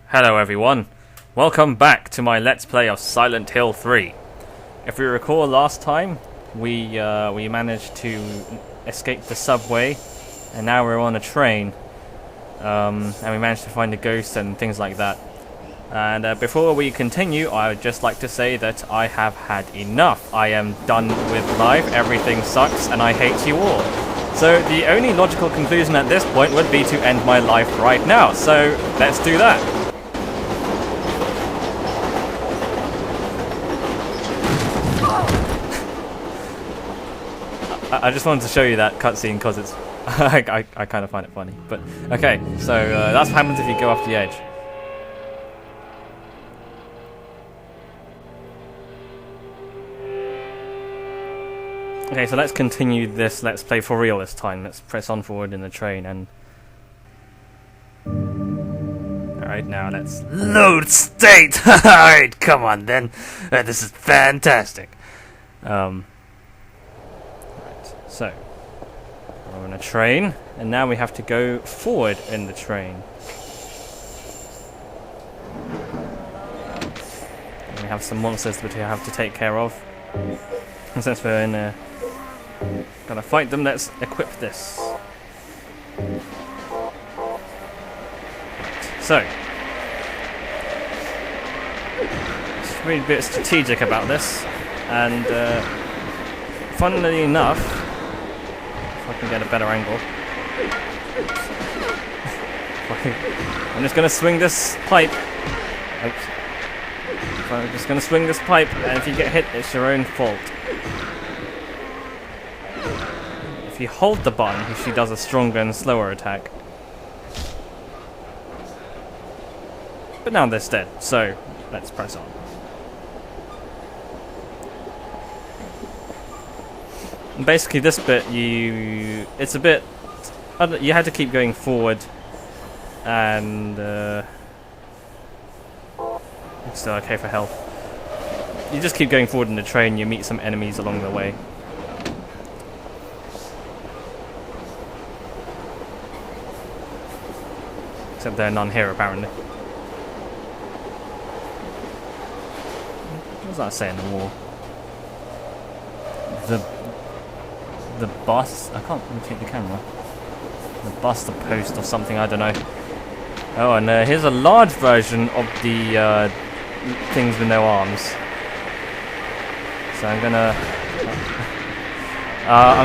Hello everyone, welcome back to my Let's Play of Silent Hill 3. If we recall last time, we managed to escape the subway, and now we're on a train, and we managed to find a ghost and things like that. And before we continue, I would just like to say that I have had enough. I am done with life, everything sucks, and I hate you all. So the only logical conclusion at this point would be to end my life right now, so let's do that. I just wanted to show you that cutscene because it's I kind of find it funny. But okay, so that's what happens if you go off the edge. Okay, so let's continue this Let's Play for real this time. Let's press on forward in the train and... Alright, now let's load state! Alright, come on then. This is fantastic. So, we're on a train, and now we have to go forward in the train. And we have some monsters that we have to take care of. And since we're in a... Gotta fight them, let's equip this. So, let's be a bit strategic about this, and funnily enough, if I can get a better angle. I'm just going to swing this pipe. Oops. I'm just going to swing this pipe, and if you get hit, it's your own fault. If you hold the button, she does a stronger and slower attack. But now they're dead, so let's press on. Basically this bit, it's a bit, you had to keep going forward, and it's still okay for health. You just keep going forward in the train, you meet some enemies along the way. Except there are none here apparently. What does that say in the wall? The bus? I can't rotate the camera. The bus, the post, or something, I don't know. Oh, and here's a large version of the things with no arms. So I'm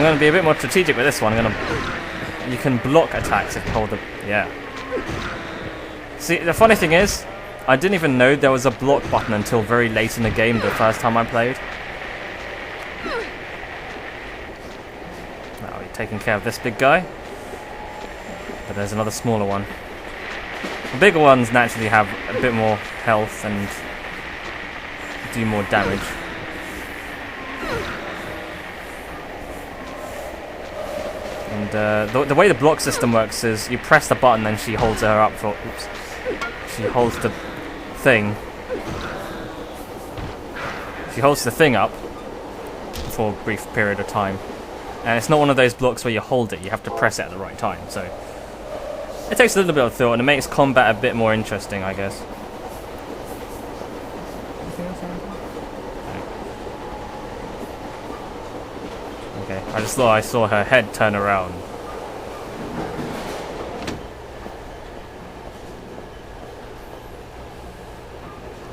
gonna be a bit more strategic with this one. You can block attacks if you hold the... yeah. See, the funny thing is, I didn't even know there was a block button until very late in the game the first time I played. Taking care of this big guy, but there's another smaller one. The bigger ones naturally have a bit more health and do more damage. And the way the block system works is you press the button and she holds her up for... oops. She holds the thing. She holds the thing up for a brief period of time. And it's not one of those blocks where you hold it, you have to press it at the right time, so... It takes a little bit of thought, and it makes combat a bit more interesting, I guess. Okay, I just thought I saw her head turn around.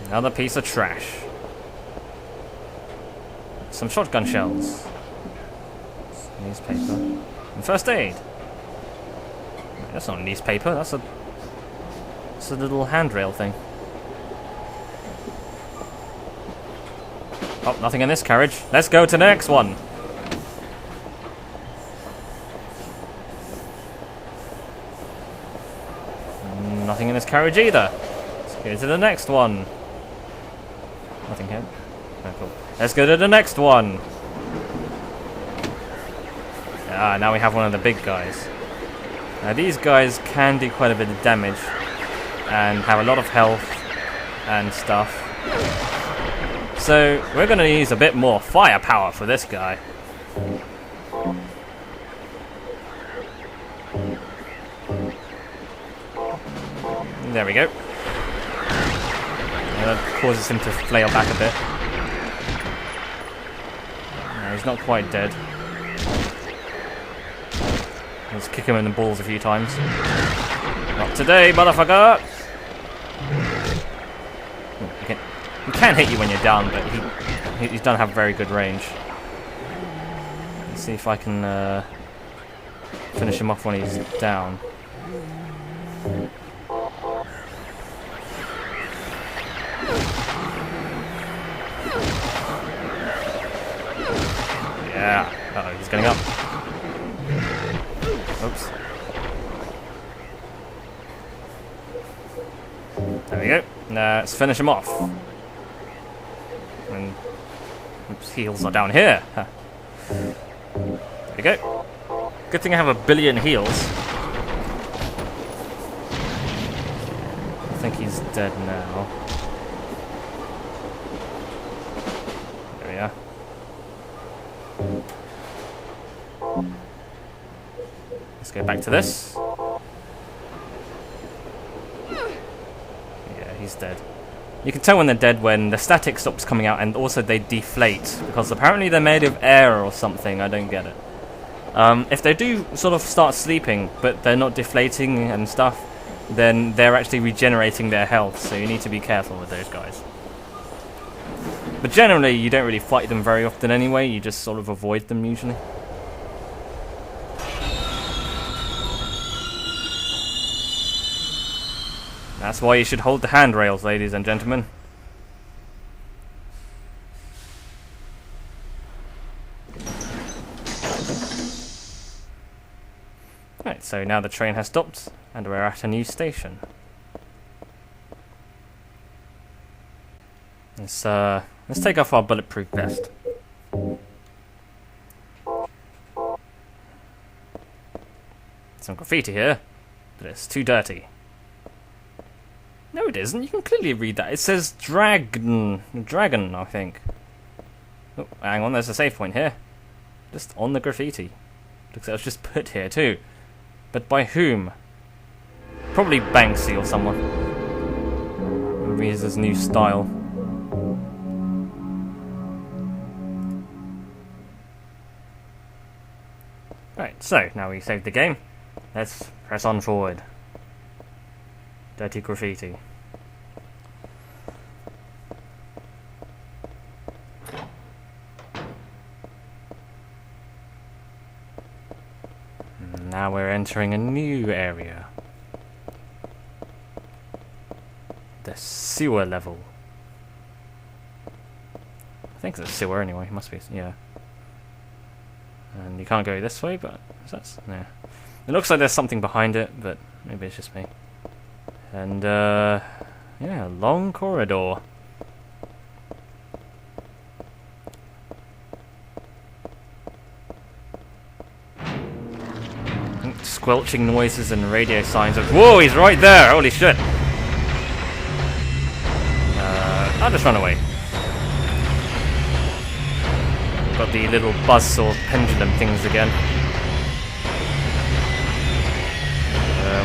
Another piece of trash. Some shotgun shells. Newspaper. And first aid. That's not a newspaper, that's a little handrail thing. Oh, nothing in this carriage. Let's go to the next one. Nothing in this carriage either. Let's go to the next one. Nothing here. Oh, cool. Let's go to the next one. Ah, now we have one of the big guys. Now these guys can do quite a bit of damage and have a lot of health and stuff. So we're going to use a bit more firepower for this guy. There we go. That causes him to flail back a bit. No, he's not quite dead. Let's kick him in the balls a few times. Not today, motherfucker! He can hit you when you're down, but he doesn't have very good range. Let's see if I can finish him off when he's down. Yeah. Uh-oh, he's getting up. Oops. There we go. Now let's finish him off. And oops, heals are down here. Huh. There we go. Good thing I have 1 billion heals. I think he's dead now. There we are. Let's go back to this. Yeah, he's dead. You can tell when they're dead when the static stops coming out and also they deflate, because apparently they're made of air or something. I don't get it. If they do sort of start sleeping but they're not deflating and stuff, then they're actually regenerating their health, so you need to be careful with those guys. But generally you don't really fight them very often anyway, you just sort of avoid them usually. That's why you should hold the handrails, ladies and gentlemen. Right, so now the train has stopped and we're at a new station. Let's take off our bulletproof vest. Some graffiti here, but it's too dirty. No, it isn't. You can clearly read that. It says dragon, I think. Oh, hang on, there's a save point here. Just on the graffiti. Looks like it was just put here too. But by whom? Probably Banksy or someone. Maybe it's his new style. Right, so now we saved the game. Let's press on forward. Dirty graffiti. Now we're entering a new area. The sewer level. I think it's a sewer anyway, it must be, yeah. And you can't go this way, but that's, no. It looks like there's something behind it, but maybe it's just me. And, yeah, a long corridor. Squelching noises and radio signs of, whoa, he's right there, holy shit. I'll just run away. Got the little buzzsaw pendulum things again.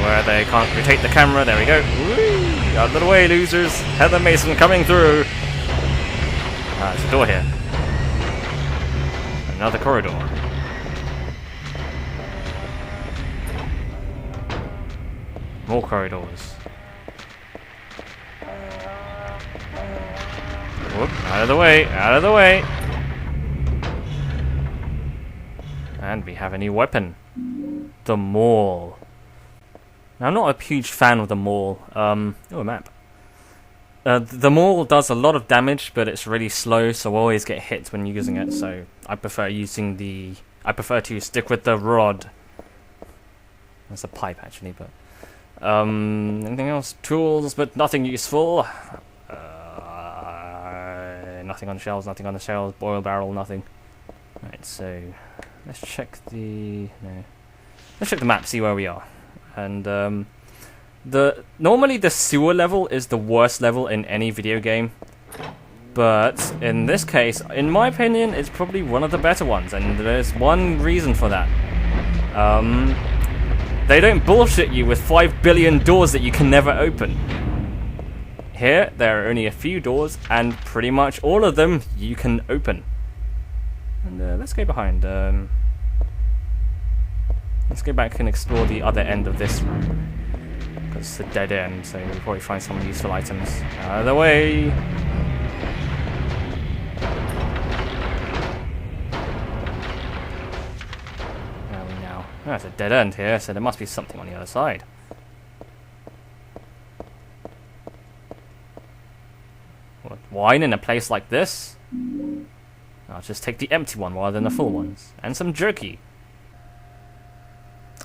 Where they can't rotate the camera, there we go. Whee! Out of the way, losers. Heather Mason coming through. Ah, there's a door here. Another corridor. More corridors. Whoop, out of the way, out of the way. And we have a new weapon. The Maul. Now, I'm not a huge fan of the Maul. Oh, a map. The Maul does a lot of damage, but it's really slow, so I always get hit when using it, so I prefer using the... I prefer to stick with the rod. That's a pipe, actually, but... anything else? Tools, but nothing useful. Nothing on the shelves, nothing on the shelves. Boil barrel, nothing. Right, so... Let's check the... No. Let's check the map, see where we are. And normally the sewer level is the worst level in any video game, but in this case, in my opinion, it's probably one of the better ones, and there's one reason for that. They don't bullshit you with 5 billion doors that you can never open. here there are only a few doors, and pretty much all of them you can open. And let's go behind. Let's go back and explore the other end of this room. Because it's a dead end, so we'll probably find some useful items. Out of the way! Where are we now? Oh, it's a dead end here, so there must be something on the other side. What, wine in a place like this? I'll just take the empty one rather than the full ones. And some jerky.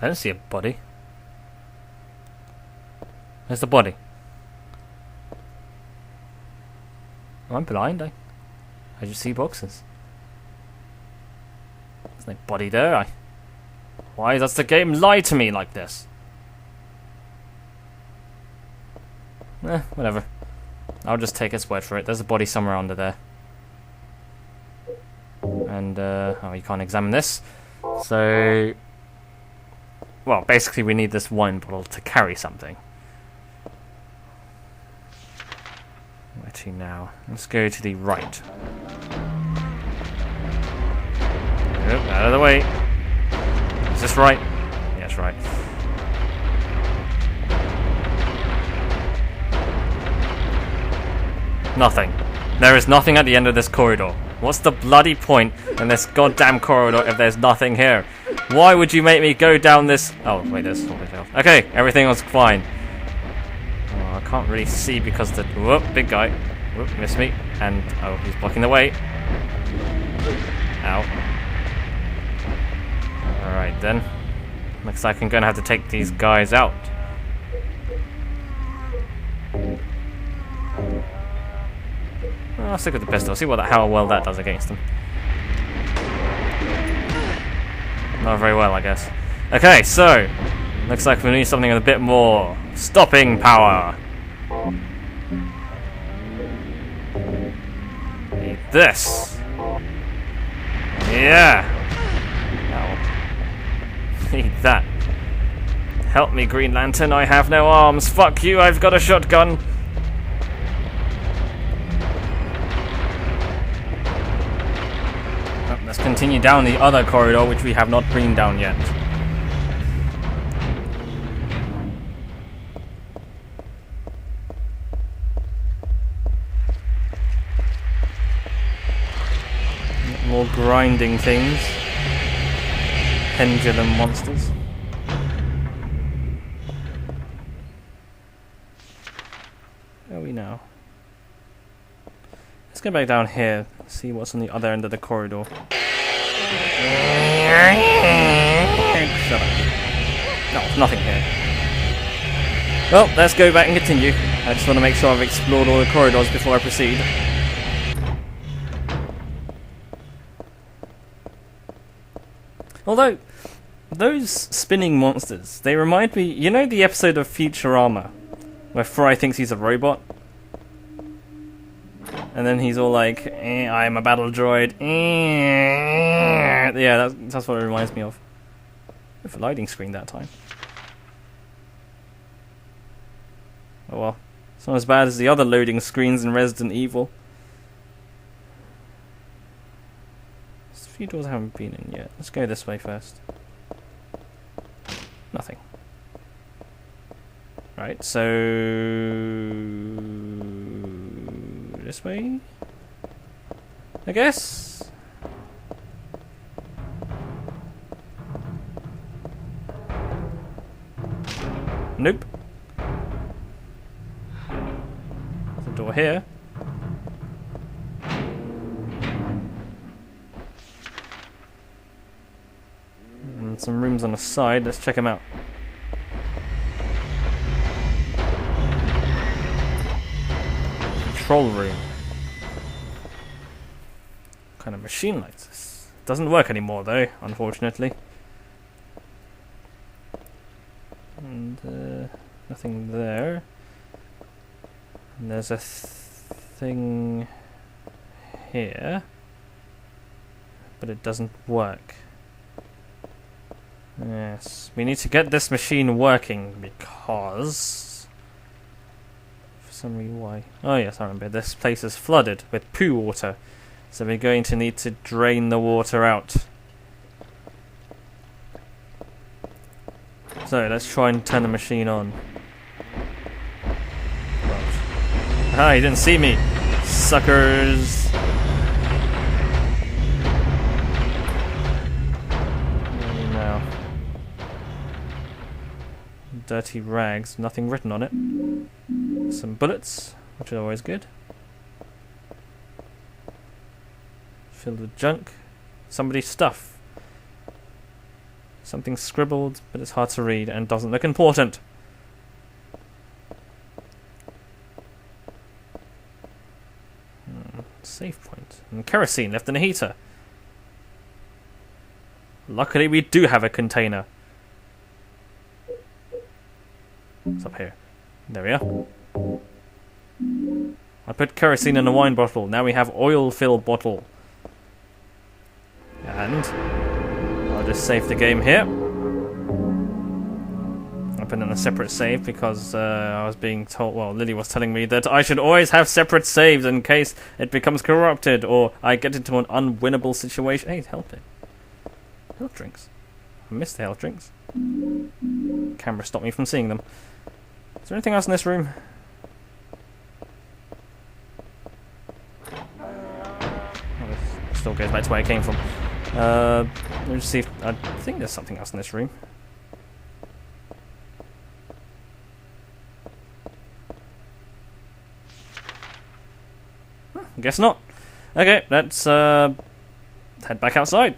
I don't see a body. Where's the body? I'm blind, I just see boxes. There's no body there. Why does the game lie to me like this? Whatever. I'll just take its word for it. There's a body somewhere under there. And, oh, you can't examine this. So, well, basically we need this wine bottle to carry something. Where to now? Let's go to the right. Nope, out of the way. Is this right? Yes, right. Nothing. There is nothing at the end of this corridor. What's the bloody point in this goddamn corridor if there's nothing here? Why would you make me go down this... Oh, wait, there's something else. Okay, everything was fine. Oh, I can't really see because the... Whoop, big guy. Whoop, missed me. And, oh, he's blocking the way. Ow. Alright, then. Looks like I'm going to have to take these guys out. I'll stick with the pistol. See how well that does against them. Not very well, I guess. Okay, so looks like we need something with a bit more stopping power. Need this. Yeah. Ow. Need that. Help me, Green Lantern. I have no arms. Fuck you. I've got a shotgun. Let's continue down the other corridor, which we have not been down yet. More grinding things. Pendulum monsters. Where are we now? Let's go back down here, see what's on the other end of the corridor. Shut up. No, nothing here. Well, let's go back and continue. I just want to make sure I've explored all the corridors before I proceed. Although, those spinning monsters, they remind me... You know the episode of Futurama, where Fry thinks he's a robot? And then he's all like, I'm a battle droid. Yeah, that's what it reminds me of. With a loading screen that time. Oh well. It's not as bad as the other loading screens in Resident Evil. There's a few doors I haven't been in yet. Let's go this way first. Nothing. Right, so... this way? I guess? Nope. There's a door here. And some rooms on the side. Let's check them out. Control room. What kind of machine like this? Doesn't work anymore though, unfortunately. And nothing there. And there's a thing here, but it doesn't work. Yes, we need to get this machine working because for some reason why. Oh yes, I remember. This place is flooded with poo water. So we're going to need to drain the water out. So let's try and turn the machine on. Ah, you didn't see me, suckers. Now, dirty rags, nothing written on it. Some bullets, which are always good. Filled with junk. Somebody's stuff. Something scribbled, but it's hard to read and doesn't look important. Save point. And kerosene left in a heater. Luckily we do have a container. It's up here. There we are. I put kerosene in a wine bottle. Now we have oil-filled bottle. And I'll just save the game here. I put in a separate save because I was being told, well, Lily was telling me that I should always have separate saves in case it becomes corrupted or I get into an unwinnable situation. Hey, help it. Health drinks. I missed the health drinks. Camera stopped me from seeing them. Is there anything else in this room? Oh, this still goes back to where I came from. Let me just see if I think there's something else in this room. Guess not. Okay, let's head back outside.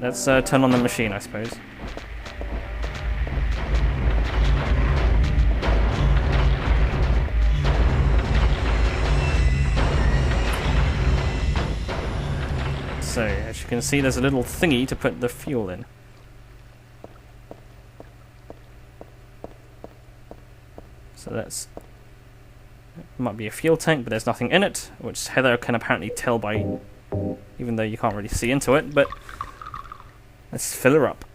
Let's turn on the machine, I suppose. So, as you can see, there's a little thingy to put the fuel in. So that's... might be a fuel tank, but there's nothing in it, which Heather can apparently tell by, even though you can't really see into it, but let's fill her up.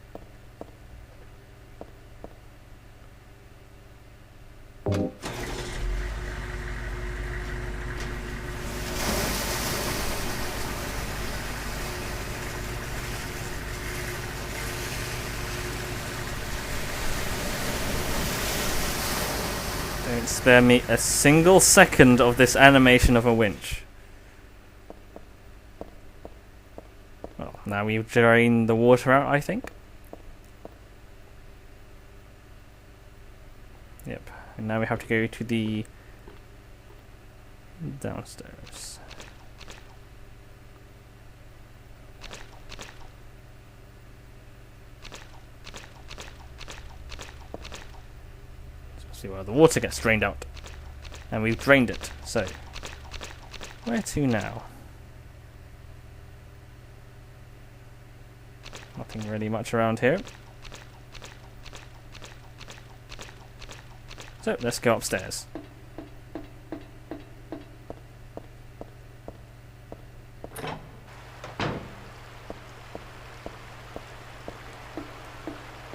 Don't spare me a single second of this animation of a winch. Well, now we've drained the water out, I think. Yep, and now we have to go to the downstairs. Well, the water gets drained out, and we've drained it. So, where to now? Nothing really much around here. So let's go upstairs.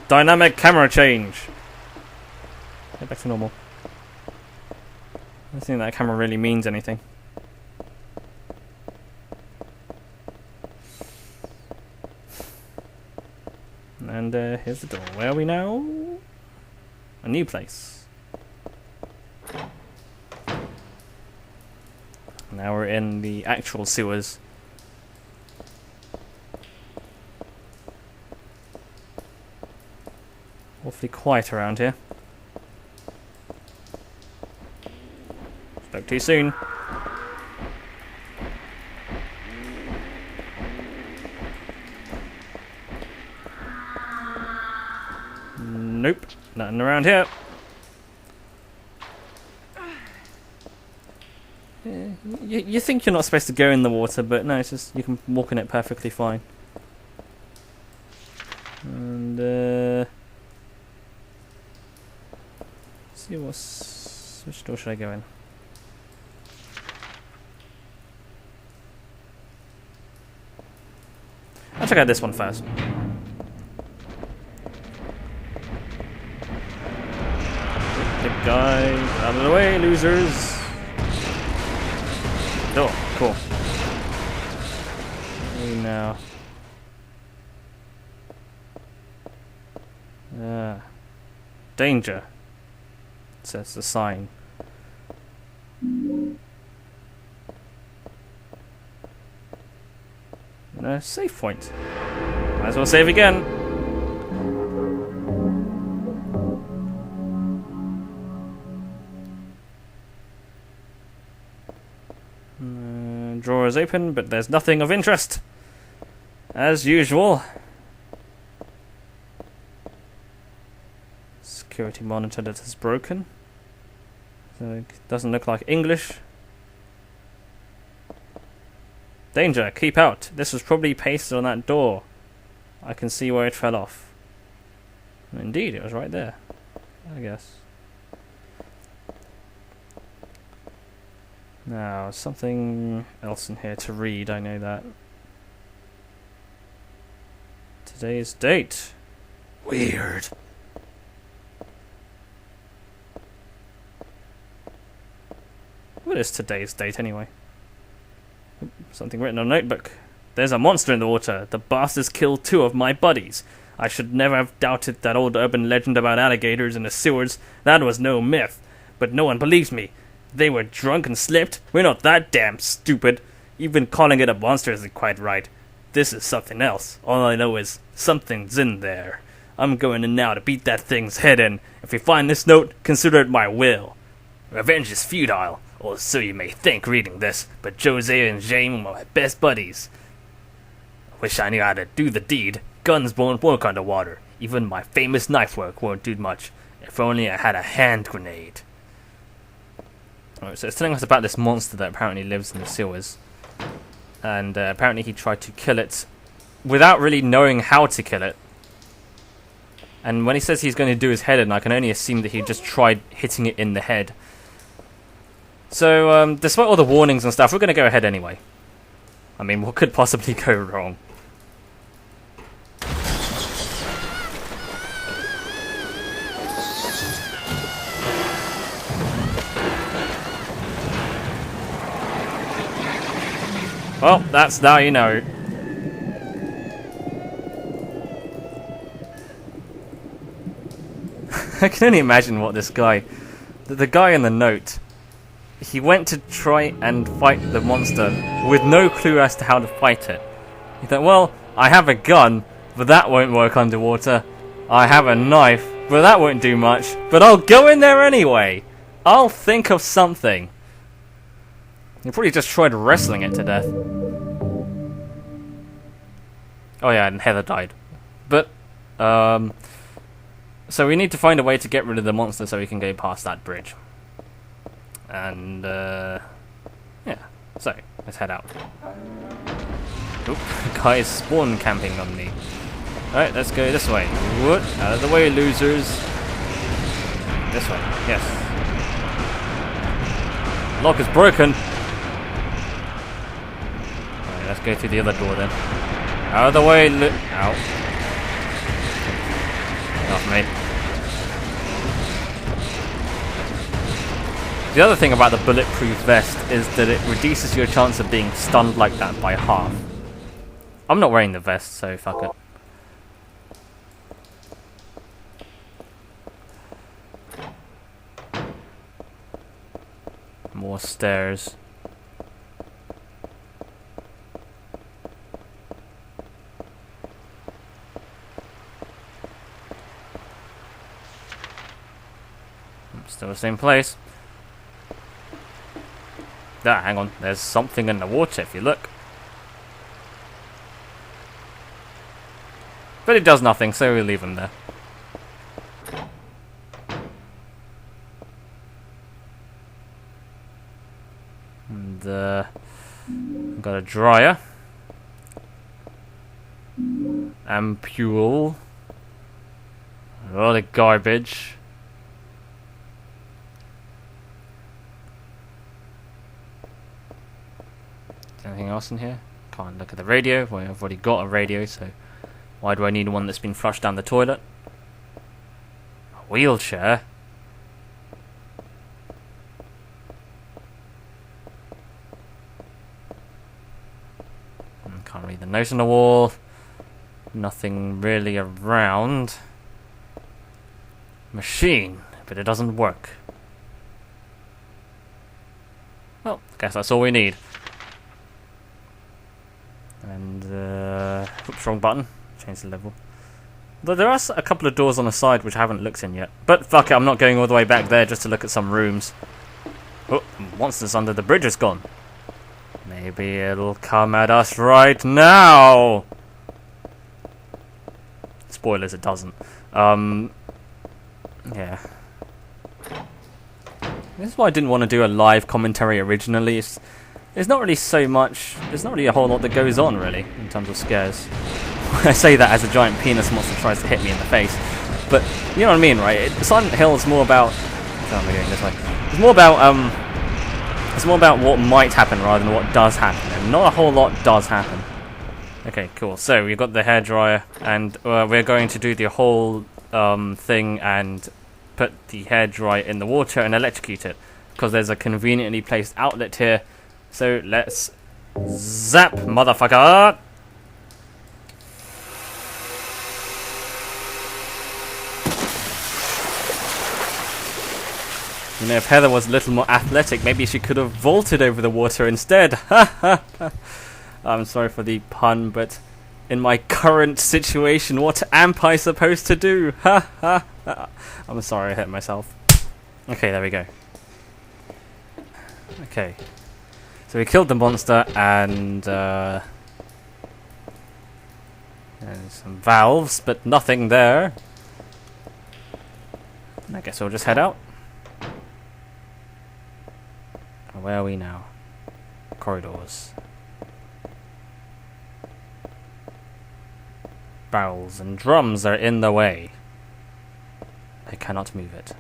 Dynamic camera change. Get back to normal. I don't think that camera really means anything. And here's the door. Where are we now? A new place. Now we're in the actual sewers. Awfully quiet around here. Spoke too soon. Nope, nothing around here. You think you're not supposed to go in the water, but no, it's just you can walk in it perfectly fine. And see which door should I go in? I'll check out this one first. guy. Out of the way, losers. Oh, cool. Hey now. Danger, says the sign. Save point. Might as well save again. Drawer is open, but there's nothing of interest. As usual. Security monitor that is broken. So it doesn't look like English. Danger, keep out. This was probably pasted on that door. I can see where it fell off. Indeed, it was right there, I guess. Now, something else in here to read, I know that. Today's date. Weird. What is today's date anyway? Something written on a notebook. There's a monster in the water. The bastards killed 2 of my buddies. I should never have doubted that old urban legend about alligators in the sewers. That was no myth. But no one believes me. They were drunk and slipped. We're not that damn stupid. Even calling it a monster isn't quite right. This is something else. All I know is something's in there. I'm going in now to beat that thing's head in. If you find this note, consider it my will. Revenge is futile. Or so you may think reading this, but Jose and James were my best buddies. I wish I knew how to do the deed. Guns won't work underwater. Even my famous knife work won't do much. If only I had a hand grenade. Alright, so it's telling us about this monster that apparently lives in the sewers. And apparently he tried to kill it without really knowing how to kill it. And when he says he's going to do his head in, I can only assume that he just tried hitting it in the head. So, despite all the warnings and stuff, we're going to go ahead anyway. I mean, what could possibly go wrong? Well, that's now you know. I can only imagine what this guy... The guy in the note... He went to try and fight the monster with no clue as to how to fight it. He thought, well, I have a gun, but that won't work underwater. I have a knife, but that won't do much. But I'll go in there anyway. I'll think of something. He probably just tried wrestling it to death. Oh yeah, and Heather died. But, so we need to find a way to get rid of the monster so we can go past that bridge. And, yeah. So, let's head out. Oop, guys spawn camping on me. Alright, let's go this way. What? Out of the way, losers. This way, yes. Lock is broken. Alright, let's go through the other door then. Out of the way, ow. Off me. The other thing about the bulletproof vest is that it reduces your chance of being stunned like that by half. I'm not wearing the vest, so fuck it. More stairs. Still the same place. Ah, hang on. There's something in the water if you look. But it does nothing, so we'll leave him there. And, got a dryer. Ampule. A lot of garbage. Anything else in here? Can't look at the radio. Well, I've already got a radio, so why do I need one that's been flushed down the toilet? A wheelchair? Can't read the note on the wall. Nothing really around. Machine, but it doesn't work. Well, I guess that's all we need. And, oops, wrong button. Change the level. Though there are a couple of doors on the side which I haven't looked in yet. But fuck it, I'm not going all the way back there just to look at some rooms. Oh, the monster's under the bridge is gone. Maybe it'll come at us right now. Spoilers, it doesn't. Yeah. This is why I didn't want to do a live commentary originally. It's not really so much. There's not really a whole lot that goes on really in terms of scares. I say that as a giant penis monster tries to hit me in the face, but you know what I mean, right? Silent Hill is more about. Oh, am I going this way? It's more about It's more about what might happen rather than what does happen, and not a whole lot does happen. Okay, cool. So we've got the hairdryer, and we're going to do the whole thing and put the hairdryer in the water and electrocute it, because there's a conveniently placed outlet here. So let's zap, motherfucker! You know, if Heather was a little more athletic, maybe she could have vaulted over the water instead. I'm sorry for the pun, but in my current situation, what am I supposed to do? I'm sorry, I hit myself. Okay, there we go. Okay. So we killed the monster, and there's some valves, but nothing there. I guess we'll just head out. Where are we now? Corridors. Barrels and drums are in the way. I cannot move it.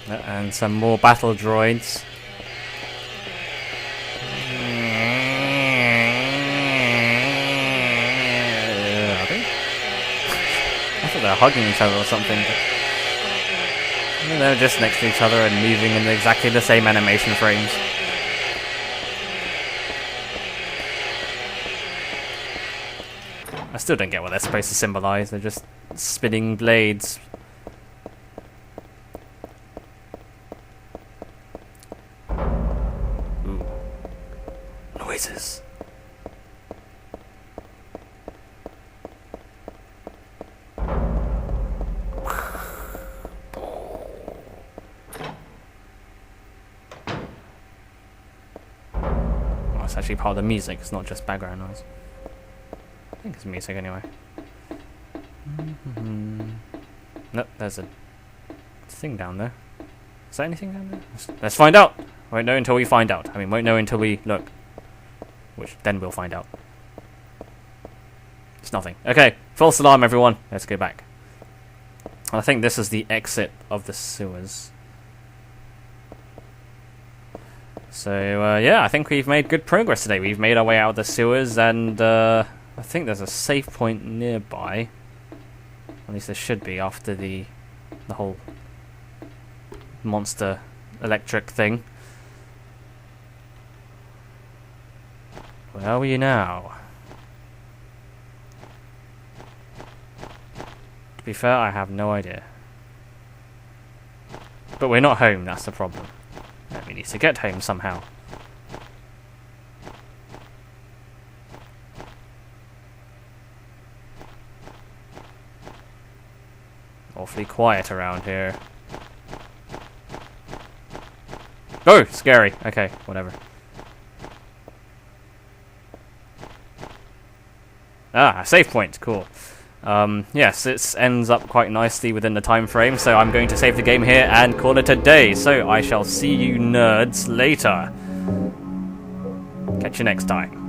And some more battle droids. They're hugging each other or something, but they're just next to each other and moving in exactly the same animation frames. I still don't get what they're supposed to symbolize. They're just spinning blades. Ooh. Noises. It's actually part of the music, it's not just background noise. I think it's music anyway. Nope, there's a thing down there. Is there anything down there? Let's find out! Won't know until we find out. I mean, won't know until we look. Which, then we'll find out. It's nothing. Okay, false alarm everyone. Let's go back. I think this is the exit of the sewers. So, yeah, I think we've made good progress today. We've made our way out of the sewers, and I think there's a save point nearby. At least there should be after the whole monster electric thing. Where are we now? To be fair, I have no idea. But we're not home, that's the problem. We need to get home somehow. Awfully quiet around here. Oh, scary. Okay, whatever. Ah, a save point. Cool. Yes, it ends up quite nicely within the time frame, so I'm going to save the game here and call it a day. So I shall see you nerds later. Catch you next time.